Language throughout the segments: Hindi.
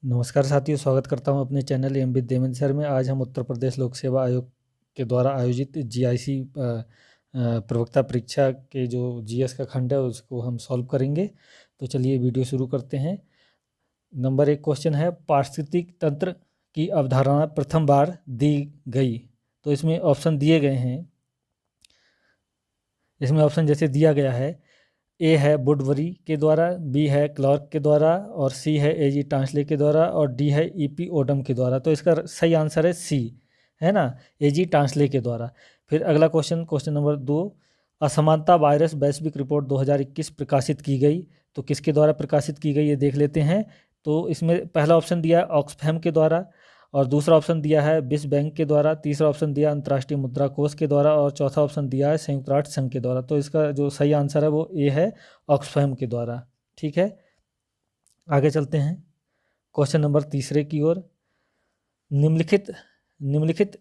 नमस्कार साथियों, स्वागत करता हूं अपने channel M with Devendra sir में। आज हम उत्तर प्रदेश लोक सेवा आयोग के द्वारा आयोजित जीआईसी प्रवक्ता परीक्षा के जो जीएस का खंड है उसको हम सॉल्व करेंगे। तो चलिए वीडियो शुरू करते हैं। नंबर 1 क्वेश्चन है, पारिस्थितिक तंत्र की अवधारणा प्रथम बार दी गई। तो इसमें ऑप्शन दिए गए हैं। इसमें ऑप्शन जैसे दिया गया है, ए है वुडबरी के द्वारा, बी है क्लार्क के द्वारा, और सी है एजी टांसले के द्वारा, और डी है ईपी ओडम के द्वारा। तो इसका सही आंसर है सी, है ना, एजी टांसले के द्वारा। फिर अगला क्वेश्चन नंबर 2, असमानता वायरस वैश्विक रिपोर्ट 2021 प्रकाशित की गई। तो किसके द्वारा प्रकाशित की गई ये देख लेते हैं। तो इसमें पहला ऑप्शन दिया है ऑक्सफैम के द्वारा, और दूसरा ऑप्शन दिया है विश्व बैंक के द्वारा, तीसरा ऑप्शन दिया अंतर्राष्ट्रीय मुद्रा कोष के द्वारा, और चौथा ऑप्शन दिया है संयुक्त राष्ट्र संघ के द्वारा। तो इसका जो सही आंसर है वो ए है, ऑक्सफैम के द्वारा। ठीक है, आगे चलते हैं क्वेश्चन नंबर तीसरे की ओर। निम्नलिखित निम्नलिखित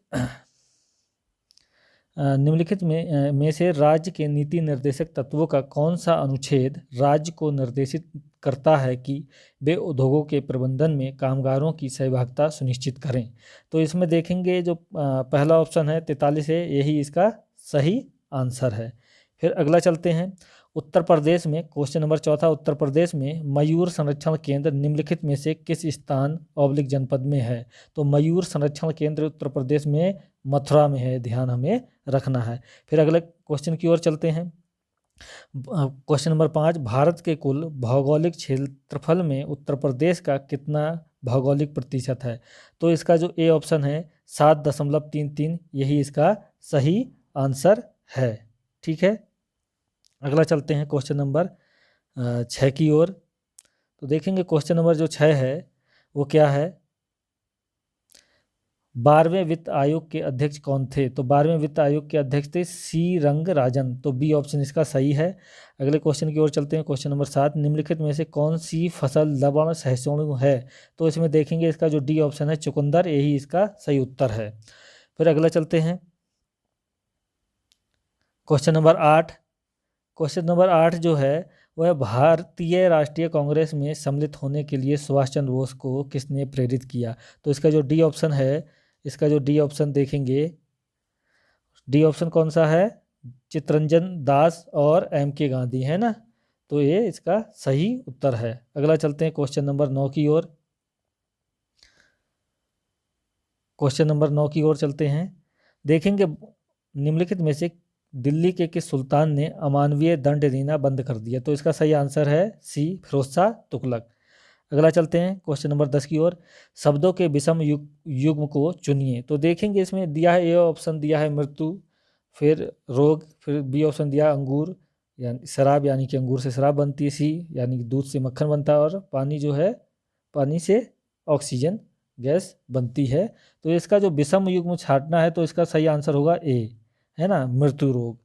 निम्नलिखित में से राज्य के नीति निर्देशक तत्वों का कौन सा अनुच्छेद राज्य को निर्देशित करता है कि वे उद्योगों के प्रबंधन में कामगारों की सहभागिता सुनिश्चित करें। तो इसमें देखेंगे जो पहला ऑप्शन है 43 है, यही इसका सही आंसर है। फिर अगला चलते हैं, उत्तर प्रदेश में क्वेश्चन नंबर चौथा, उत्तर प्रदेश में मयूर संरक्षण केंद्र निम्नलिखित में से किस स्थान ऑब्लिक जनपद में है। तो मयूर संरक्षण केंद्र उत्तर प्रदेश में मथुरा में है, ध्यान हमें रखना है। फिर अगले क्वेश्चन की ओर चलते हैं। क्वेश्चन नंबर 5, भारत के कुल भौगोलिक क्षेत्रफल में उत्तर प्रदेश का कितना भौगोलिक प्रतिशत है। तो इसका जो ए ऑप्शन है 7.33, यही इसका सही आंसर है। ठीक है, अगला चलते हैं क्वेश्चन नंबर 6 की ओर। तो देखेंगे क्वेश्चन नंबर जो 6 है वो क्या है, 12वें वित्त आयोग के अध्यक्ष कौन थे। तो 12वें वित्त आयोग के अध्यक्ष थे सी रंगराजन। तो बी ऑप्शन इसका सही है। अगले क्वेश्चन की ओर चलते हैं, क्वेश्चन नंबर 7, निम्नलिखित में से कौन सी फसल लवण सहिष्णु है। तो इसमें देखेंगे इसका जो डी ऑप्शन है चुकंदर, यही इसका सही उत्तर है। फिर अगला चलते हैं क्वेश्चन नंबर 8। क्वेश्चन नंबर 8 जो है वह भारतीय राष्ट्रीय कांग्रेस में सम्मिलित होने के लिए सुभाष चंद्र बोस को किसने प्रेरित किया। तो इसका जो डी ऑप्शन है, इसका जो डी ऑप्शन देखेंगे, डी ऑप्शन कौन सा है, चित्तरंजन दास और एम के गांधी, है ना। तो ये इसका सही उत्तर है। अगला चलते हैं क्वेश्चन नंबर 9 की ओर। क्वेश्चन नंबर 9 की ओर चलते हैं, देखेंगे निम्नलिखित में से दिल्ली के किस सुल्तान ने अमानवीय दंड देना बंद कर दिया। तो इसका सही आंसर है सी, फिरोज शाह तुगलक। अगला चलते हैं क्वेश्चन नंबर 10 की ओर, शब्दों के विषम युग्म को चुनिए। तो देखेंगे इसमें दिया है, ए ऑप्शन दिया है मृत्यु, फिर रोग, फिर बी ऑप्शन दिया अंगूर यानी शराब, यानी कि अंगूर से शराब बनती है, सी यानी कि दूध से मक्खन बनता है, और पानी जो है पानी से ऑक्सीजन गैस बनती है। तो इसका जो विषम युग्म छांटना है तो इसका सही आंसर होगा ए, है ना, मृत्यु रोग।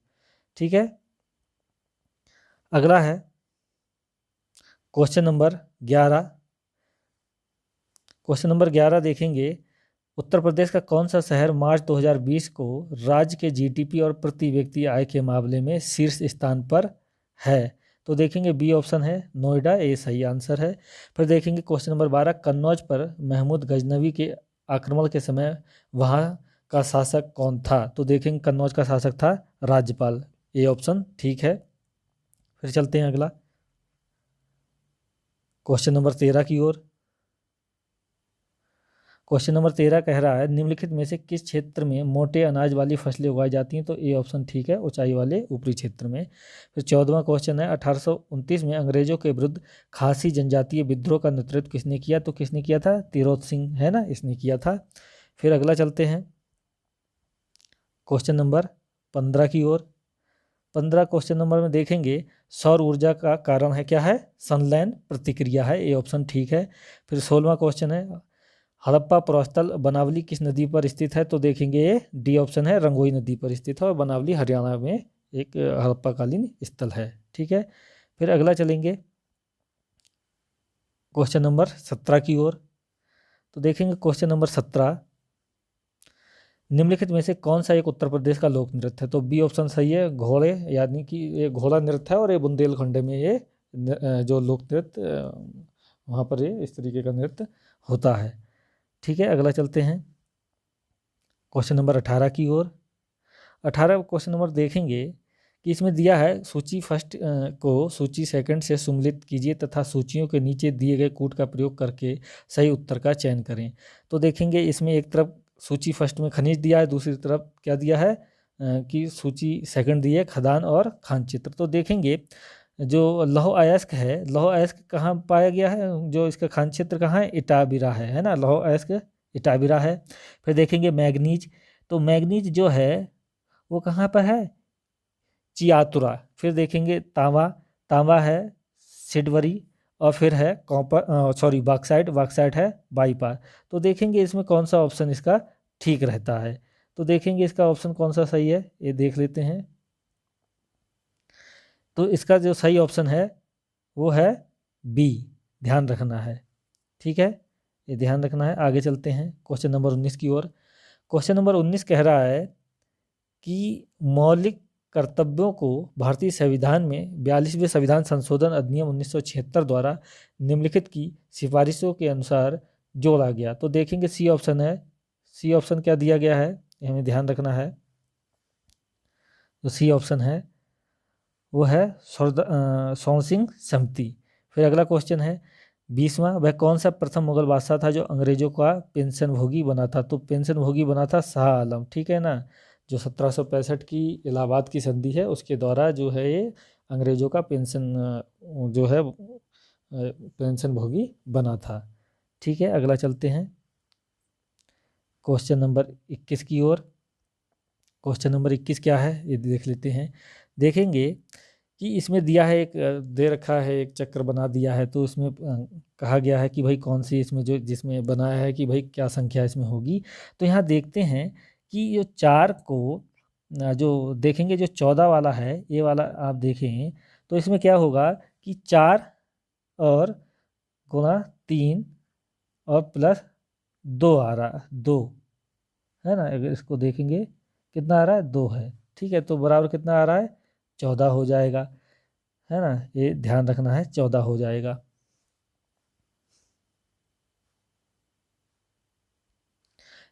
ठीक है, अगला है क्वेश्चन नंबर 11। क्वेश्चन नंबर 11 देखेंगे, उत्तर प्रदेश का कौन सा शहर मार्च 2020 को राज्य के जीडीपी और प्रति व्यक्ति आय के मामले में शीर्ष स्थान पर है। तो देखेंगे बी ऑप्शन है नोएडा, ये सही आंसर है। फिर देखेंगे क्वेश्चन नंबर 12, कन्नौज पर महमूद गजनवी के आक्रमण के समय वहाँ का शासक कौन था। तो देखेंगे कन्नौज का शासक था राज्यपाल, ए ऑप्शन ठीक है। फिर चलते हैं अगला क्वेश्चन नंबर 13 की ओर। क्वेश्चन नंबर 13 कह रहा है, निम्नलिखित में से किस क्षेत्र में मोटे अनाज वाली फसलें उगाई जाती हैं। तो ए ऑप्शन ठीक है, ऊंचाई वाले ऊपरी क्षेत्र में। फिर 14वां क्वेश्चन है, 1829 में अंग्रेजों के विरुद्ध खासी जनजातीय विद्रोह का नेतृत्व किसने किया। तो किसने किया था, तिरोत सिंह, है ना, इसने किया था। फिर अगला चलते हैं क्वेश्चन नंबर 15 की ओर। 15 क्वेश्चन नंबर में देखेंगे सौर ऊर्जा का कारण है क्या है, संलयन प्रतिक्रिया है, ए ऑप्शन ठीक है। फिर 16वां क्वेश्चन है, हड़प्पा पुरास्थल बनावली किस नदी पर स्थित है। तो देखेंगे ये डी ऑप्शन है, रंगोई नदी पर स्थित है, और बनावली हरियाणा में एक हड़प्पाकालीन स्थल है। ठीक है, फिर अगला चलेंगे क्वेश्चन नंबर 17 की ओर। तो देखेंगे क्वेश्चन नंबर 17, निम्नलिखित में से कौन सा एक उत्तर प्रदेश का लोक नृत्य है। तो बी ऑप्शन सही है, घोड़े, यानी कि ये घोड़ा नृत्य है, और ये बुंदेलखंड में ये जो लोक नृत्य वहाँ पर ये इस तरीके का नृत्य होता है। ठीक है, अगला चलते हैं क्वेश्चन नंबर 18 की ओर। 18 क्वेश्चन नंबर देखेंगे कि इसमें दिया है सूची फर्स्ट को सूची सेकंड से सम्मिलित कीजिए तथा सूचियों के नीचे दिए गए कूट का प्रयोग करके सही उत्तर का चयन करें। तो देखेंगे इसमें एक तरफ सूची फर्स्ट में खनिज दिया है, दूसरी तरफ क्या दिया है कि सूची सेकंड दी है खदान और खानचित्र। तो देखेंगे जो लौह अयस्क है, लौह अयस्क कहाँ पाया गया है, जो इसका खानचित्र कहाँ है, इटाबिरा है ना, लौह अयस्क इटाबिरा है। फिर देखेंगे मैग्नीज, तो मैग्नीज जो है वो कहाँ पर है, चियातुरा। फिर देखेंगे तांबा, तांबा है सिडवरी, और फिर है कॉपर सॉरी बॉक्साइट, बॉक्साइट है बाईपार। तो देखेंगे इसमें कौन सा ऑप्शन इसका ठीक रहता है। तो देखेंगे इसका ऑप्शन कौन सा सही है, ये देख लेते हैं। तो इसका जो सही ऑप्शन है वो है बी, ध्यान रखना है। ठीक है, ये ध्यान रखना है। आगे चलते हैं क्वेश्चन नंबर 19 की ओर। क्वेश्चन नंबर 19 कह रहा है कि मौलिक कर्तव्यों को भारतीय संविधान में 42वें संविधान संशोधन अधिनियम 1976 द्वारा निम्नलिखित की सिफारिशों के अनुसार जोड़ा गया। तो देखेंगे सी ऑप्शन है, सी ऑप्शन क्या दिया गया है, हमें ध्यान रखना है। जो सी ऑप्शन है वो है सोनसिंह समिति। फिर अगला क्वेश्चन है 20वां, वह कौन सा प्रथम मुगल बादशाह था जो अंग्रेजों का पेंशन भोगी बना था। तो पेंशन भोगी बना था शाह आलम, ठीक है ना, जो 1765 की इलाहाबाद की संधि है उसके द्वारा जो है ये अंग्रेजों का पेंशन जो है पेंशन भोगी बना था। ठीक है, अगला चलते हैं क्वेश्चन नंबर 21 की ओर। क्वेश्चन नंबर 21 क्या है ये देख लेते हैं। देखेंगे कि इसमें दिया है एक दे रखा है, एक चक्र बना दिया है। तो इसमें कहा गया है कि भाई कौन सी इसमें जो जिसमें बनाया है कि भाई क्या संख्या इसमें होगी। तो यहाँ देखते हैं कि जो 4 को जो देखेंगे जो 14 वाला है ये वाला आप देखें तो इसमें क्या होगा कि 4 और गुणा 3 और प्लस 2 आ रहा, 2 है ना। अगर इसको देखेंगे कितना आ रहा है, 2 है। ठीक है, तो बराबर कितना आ रहा है, 14 हो जाएगा, है ना, ये ध्यान रखना है 14 हो जाएगा।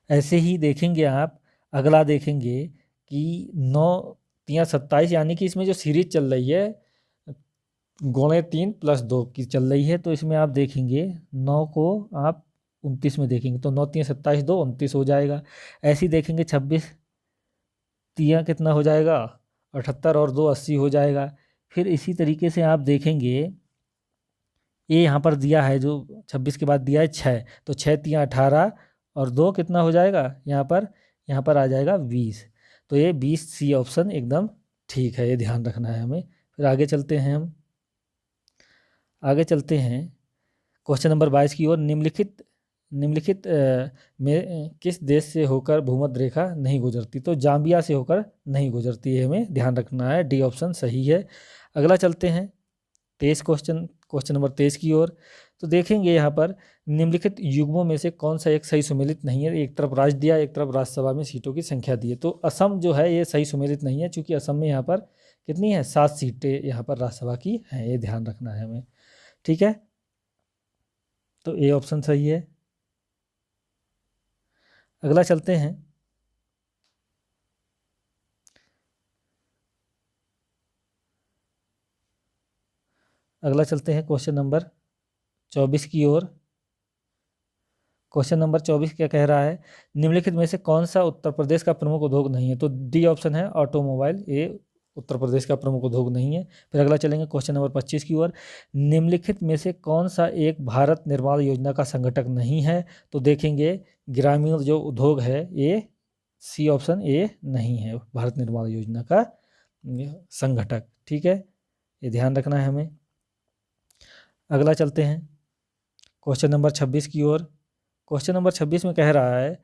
ऐसे ही देखेंगे आप, अगला देखेंगे कि 9 3 27, यानी कि इसमें जो सीरीज चल रही है गुणे 3 प्लस 2 की चल रही है। तो इसमें आप देखेंगे 9 को आप 29 में देखेंगे तो 9 3 27, 2 29 हो जाएगा। ऐसे ही देखेंगे 26 3 कितना हो जाएगा, 78 और 2 80 हो जाएगा। फिर इसी तरीके से आप देखेंगे ये यहाँ पर दिया है जो 26 के बाद दिया है 6, तो 6 3 18 और 2 कितना हो जाएगा यहाँ पर आ जाएगा 20। तो ये 20 सी ऑप्शन एकदम ठीक है, ये ध्यान रखना है हमें। फिर आगे चलते हैं हम, आगे चलते हैं क्वेश्चन नंबर 22 की ओर। निम्नलिखित में किस देश से होकर भूमध्य रेखा नहीं गुजरती। तो जाम्बिया से होकर नहीं गुजरती है, हमें ध्यान रखना है, डी ऑप्शन सही है। अगला चलते हैं 23 क्वेश्चन नंबर 23 की ओर। तो देखेंगे यहाँ पर निम्नलिखित युग्मों में से कौन सा एक सही सुमेलित नहीं है। एक तरफ राज्य दिया, एक तरफ राज्यसभा में सीटों की संख्या दी है। तो असम जो है ये सही सुमेलित नहीं है, क्योंकि असम में यहाँ पर कितनी है, 7 सीटें यहाँ पर राज्यसभा की हैं, ये ध्यान रखना है हमें। ठीक है, तो ए ऑप्शन सही है। अगला चलते हैं क्वेश्चन नंबर 24 की ओर। क्वेश्चन नंबर 24 क्या कह रहा है, निम्नलिखित में से कौन सा उत्तर प्रदेश का प्रमुख उद्योग नहीं है। तो डी ऑप्शन है ऑटोमोबाइल, ये उत्तर प्रदेश का प्रमुख उद्योग नहीं है। फिर अगला चलेंगे क्वेश्चन नंबर 25 की ओर। निम्नलिखित में से कौन सा एक भारत निर्माण योजना का संगठक नहीं है। तो देखेंगे ग्रामीण जो उद्योग है ये सी ऑप्शन ए नहीं है भारत निर्माण योजना का संगठक। ठीक है, ये ध्यान रखना है हमें। अगला चलते हैं क्वेश्चन नंबर 26 की ओर। क्वेश्चन नंबर 26 में कह रहा है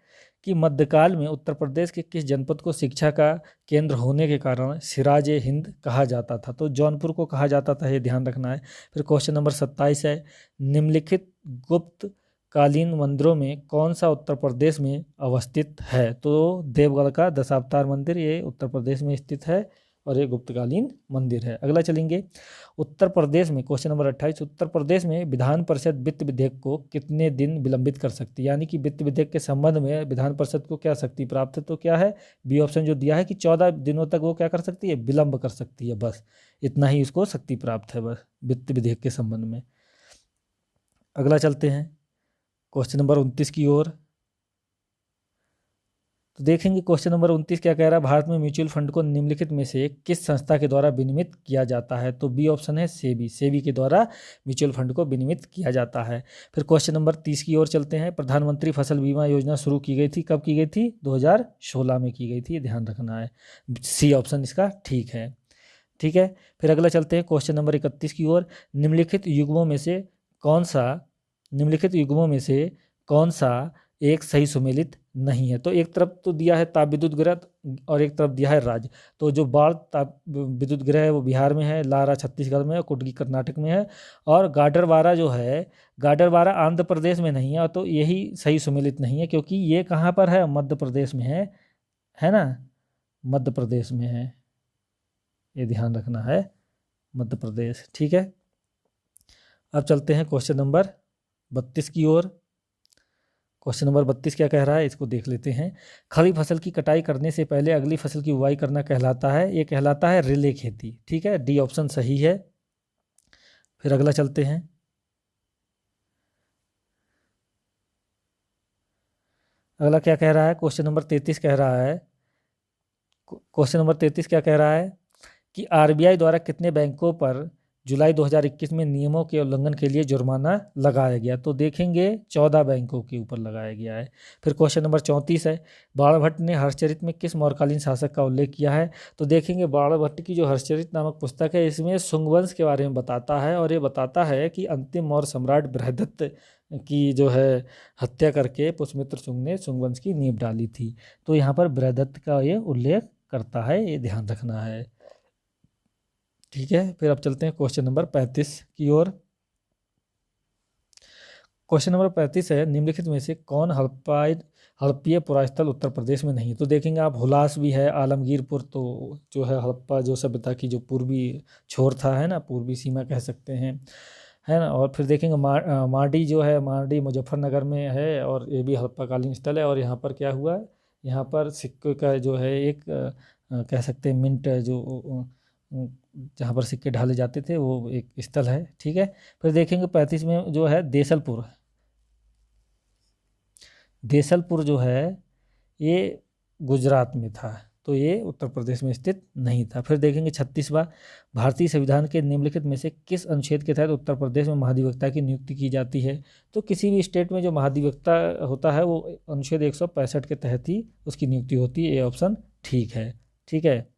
कि मध्यकाल में उत्तर प्रदेश के किस जनपद को शिक्षा का केंद्र होने के कारण सिराज ए हिंद कहा जाता था। तो जौनपुर को कहा जाता था, ये ध्यान रखना है। फिर क्वेश्चन नंबर 27 है, निम्नलिखित गुप्त कालीन मंदिरों में कौन सा उत्तर प्रदेश में अवस्थित है। तो देवगढ़ का दशावतार मंदिर ये उत्तर प्रदेश में स्थित है, और ये गुप्तकालीन मंदिर है। अगला चलेंगे, उत्तर प्रदेश में क्वेश्चन नंबर 28, उत्तर प्रदेश में विधान परिषद वित्त विधेयक को कितने दिन विलंबित कर सकती है, यानी कि वित्त विधेयक के संबंध में विधान परिषद को क्या शक्ति प्राप्त है, तो क्या है, बी ऑप्शन जो दिया है कि 14 दिनों तक वो क्या कर सकती है, विलंब कर सकती है, बस इतना ही उसको शक्ति प्राप्त है बस वित्त विधेयक के संबंध में। अगला चलते हैं क्वेश्चन नंबर 29 की ओर। तो देखेंगे क्वेश्चन नंबर 29 क्या कह रहा है, भारत में म्यूचुअल फंड को निम्नलिखित में से किस संस्था के द्वारा विनियमित किया जाता है, तो बी ऑप्शन है सेबी, सेबी के द्वारा म्यूचुअल फंड को विनियमित किया जाता है। फिर क्वेश्चन नंबर 30 की ओर चलते हैं, प्रधानमंत्री फसल बीमा योजना शुरू की गई थी, कब की गई थी, 2016 में की गई थी, ध्यान रखना है, सी ऑप्शन इसका ठीक है। ठीक है, फिर अगला चलते हैं क्वेश्चन नंबर 31 की ओर, निम्नलिखित युग्मों में से कौन सा एक सही सुमेलित नहीं है, तो एक तरफ तो दिया है ताप विद्युत ग्रह और एक तरफ दिया है राज्य, तो जो बाढ़ ताप विद्युत ग्रह है वो बिहार में है, लारा छत्तीसगढ़ में है, कुटकी कर्नाटक में है, और गाडरवारा जो है, गाडरवारा आंध्र प्रदेश में नहीं है, तो यही सही सुमेलित नहीं है, क्योंकि ये कहाँ पर है, मध्य प्रदेश में है ना, मध्य प्रदेश में है, ये ध्यान रखना है, मध्य प्रदेश। ठीक है, अब चलते हैं क्वेश्चन नंबर 32 की ओर। क्वेश्चन नंबर 32 क्या कह रहा है, इसको देख लेते हैं। खरीफ फसल की कटाई करने से पहले अगली फसल की बुवाई करना कहलाता है, ये कहलाता है रिले खेती। ठीक है, डी ऑप्शन सही है। फिर अगला चलते हैं, अगला क्या कह रहा है, क्वेश्चन नंबर 33 कह रहा है, क्वेश्चन नंबर 33 क्या कह रहा है कि आरबीआई द्वारा कितने बैंकों पर जुलाई 2021 में नियमों के उल्लंघन के लिए जुर्माना लगाया गया, तो देखेंगे 14 बैंकों के ऊपर लगाया गया है। फिर क्वेश्चन नंबर 34 है, बाणभट्ट ने हर्षचरित में किस मौर्यकालीन शासक का उल्लेख किया है, तो देखेंगे बाणभट्ट की जो हर्षचरित नामक पुस्तक है इसमें शुंगवंश के बारे में बताता है, और ये बताता है कि अंतिम मौर्य सम्राट बृहदत्त की जो है हत्या करके पुष्यमित्र शुंग ने शुंगवंश की नींव डाली थी, तो यहाँ पर बृहदत्त का ये उल्लेख करता है, ये ध्यान रखना है। ठीक है, फिर अब चलते हैं क्वेश्चन नंबर 35 की ओर। क्वेश्चन नंबर 35 है, निम्नलिखित में से कौन हड़प्पीय पुरास्थल उत्तर प्रदेश में नहीं, तो देखेंगे आप हुलास भी है, आलमगीरपुर, तो जो है हड़प्पा जो सभ्यता की जो पूर्वी छोर था, है ना, पूर्वी सीमा कह सकते हैं, है ना, और फिर देखेंगे मारडी जो है, मारडी मुजफ्फरनगर में है, और ये भी हड़प्पाकालीन स्थल है, और यहाँ पर क्या हुआ, यहाँ पर सिक्के का जो है एक कह सकते हैं मिंट जो जहाँ पर सिक्के ढाले जाते थे वो एक स्थल है। ठीक है, फिर देखेंगे 35 में जो है देसलपुर, देसलपुर जो है ये गुजरात में था, तो ये उत्तर प्रदेश में स्थित नहीं था। फिर देखेंगे 36वां, भारतीय संविधान के निम्नलिखित में से किस अनुच्छेद के तहत उत्तर प्रदेश में महाधिवक्ता की नियुक्ति की जाती है, तो किसी भी स्टेट में जो महाधिवक्ता होता है वो अनुच्छेद 165 के तहत ही उसकी नियुक्ति होती है, ये ऑप्शन ठीक है। ठीक है,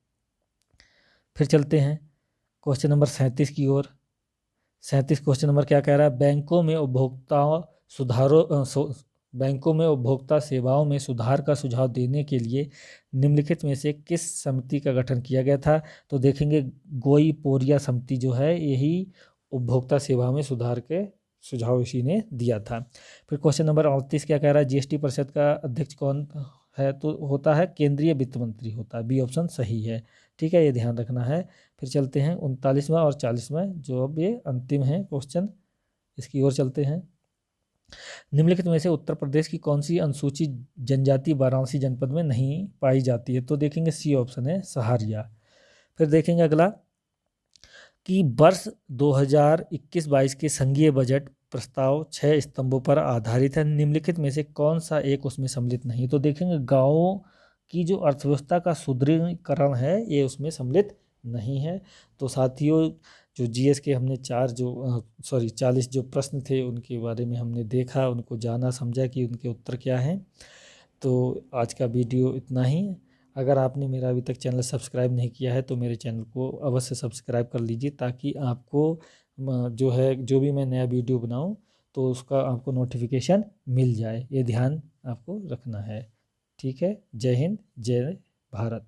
फिर चलते हैं क्वेश्चन नंबर 37 की ओर। 37 क्वेश्चन नंबर क्या कह रहा है, बैंकों में उपभोक्ता सेवाओं में सुधार का सुझाव देने के लिए निम्नलिखित में से किस समिति का गठन किया गया था, तो देखेंगे गोई पोरिया समिति जो है यही उपभोक्ता सेवा में सुधार के सुझाव इसी ने दिया था। फिर क्वेश्चन नंबर 38 क्या कह रहा है, जीएसटी परिषद का अध्यक्ष कौन है, तो होता है केंद्रीय वित्त मंत्री होता है, बी ऑप्शन सही है। ठीक है, ये ध्यान रखना है। फिर चलते हैं 39वां और 40वां जो अब ये अंतिम है क्वेश्चन, इसकी ओर चलते हैं। निम्नलिखित में से उत्तर प्रदेश की कौन सी अनुसूचित जनजाति वाराणसी जनपद में नहीं पाई जाती है, तो देखेंगे सी ऑप्शन है सहारिया। फिर देखेंगे अगला कि वर्ष 2021-22 के संघीय बजट प्रस्ताव 6 स्तंभों पर आधारित है, निम्नलिखित में से कौन सा एक उसमें सम्मिलित नहीं, तो देखेंगे गाँवों की जो अर्थव्यवस्था का सुदृढ़ीकरण है ये उसमें सम्मिलित नहीं है। तो साथियों जो जीएस के हमने 40 जो प्रश्न थे उनके बारे में हमने देखा, उनको जाना समझा कि उनके उत्तर क्या हैं। तो आज का वीडियो इतना ही। अगर आपने मेरा अभी तक चैनल सब्सक्राइब नहीं किया है तो मेरे चैनल को अवश्य सब्सक्राइब कर लीजिए, ताकि आपको जो है जो भी मैं नया वीडियो बनाऊं तो उसका आपको नोटिफिकेशन मिल जाए, ये ध्यान आपको रखना है। ठीक है, जय हिंद, जय भारत।